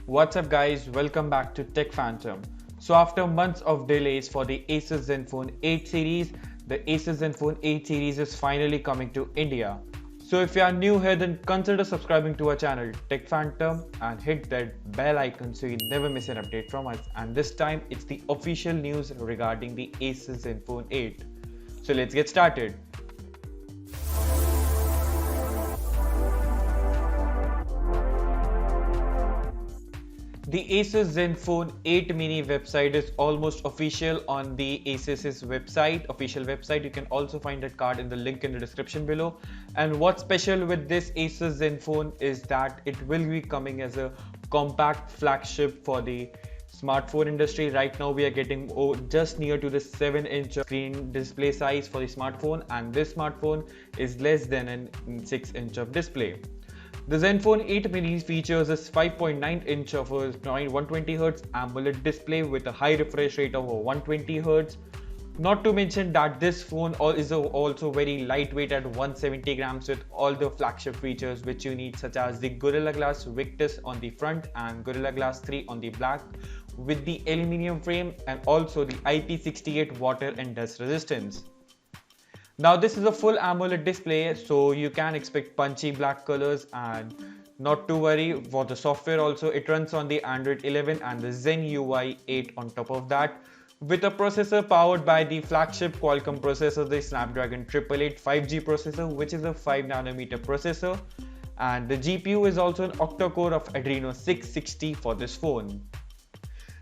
What's up guys, welcome back to Tech Phantom. So after months of delays for the ASUS Zenfone 8 series, the ASUS Zenfone 8 series is finally coming to India. So if you are new here, then consider subscribing to our channel Tech Phantom and hit that bell icon so you never miss an update from us. And this time it's the official news regarding the ASUS Zenfone 8. So let's get started. The ASUS Zenfone 8 mini website is almost official on the ASUS's official website. You can also find that card in the link in the description below. And what's special with this ASUS Zenfone is that it will be coming as a compact flagship for the smartphone industry. Right now we are getting just near to the 7-inch screen display size for the smartphone, and this smartphone is less than a 6-inch of display. The Zenfone 8 mini features a 5.9-inch of a 120Hz AMOLED display with a high refresh rate of 120Hz. Not to mention that this phone is also very lightweight at 170 grams with all the flagship features which you need, such as the Gorilla Glass Victus on the front and Gorilla Glass 3 on the back with the aluminium frame, and also the IP68 water and dust resistance. Now this is a full AMOLED display, so you can expect punchy black colors, and not to worry for the software also. It runs on the Android 11 and the Zen UI 8 on top of that, with a processor powered by the flagship Qualcomm processor, the Snapdragon 888 5G processor, which is a 5nm processor, and the GPU is also an octa-core of Adreno 660 for this phone.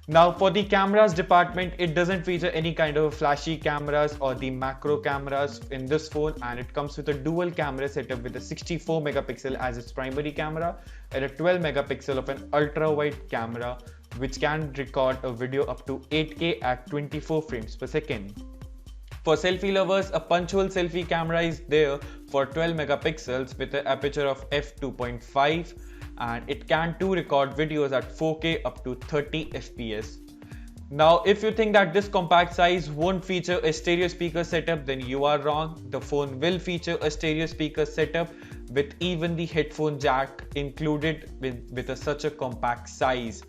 Now for the cameras department, it doesn't feature any kind of flashy cameras or the macro cameras in this phone, and it comes with a dual camera setup with a 64 megapixel as its primary camera and a 12 megapixel of an ultra wide camera which can record a video up to 8K at 24 frames per second. For selfie lovers, a punch hole selfie camera is there for 12 megapixels with an aperture of f2.5, and it can too record videos at 4K up to 30 FPS. Now if you think that this compact size won't feature a stereo speaker setup, then you are wrong. The phone will feature a stereo speaker setup with even the headphone jack included with such a compact size.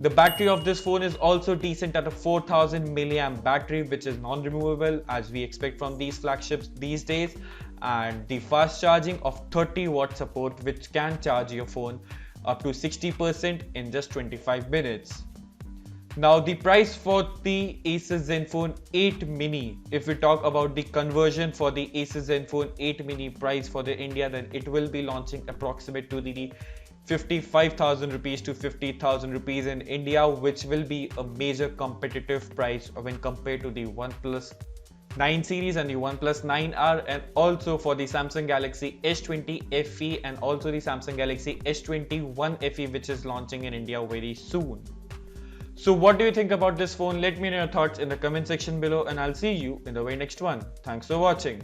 The battery of this phone is also decent at a 4000 mAh battery, which is non-removable as we expect from these flagships these days, and the fast charging of 30 watt support, which can charge your phone up to 60% in just 25 minutes. Now the price for the ASUS Zenfone 8 mini, if we talk about the conversion for the ASUS Zenfone 8 mini price for the India, then it will be launching approximate to the 55,000 rupees to 50,000 rupees in India, which will be a major competitive price when compared to the OnePlus 9 series and the OnePlus 9R, and also for the Samsung Galaxy S20 FE and also the Samsung Galaxy S21 FE, which is launching in India very soon. So what do you think about this phone? Let me know your thoughts in the comment section below, and I'll see you in the very next one. Thanks for watching.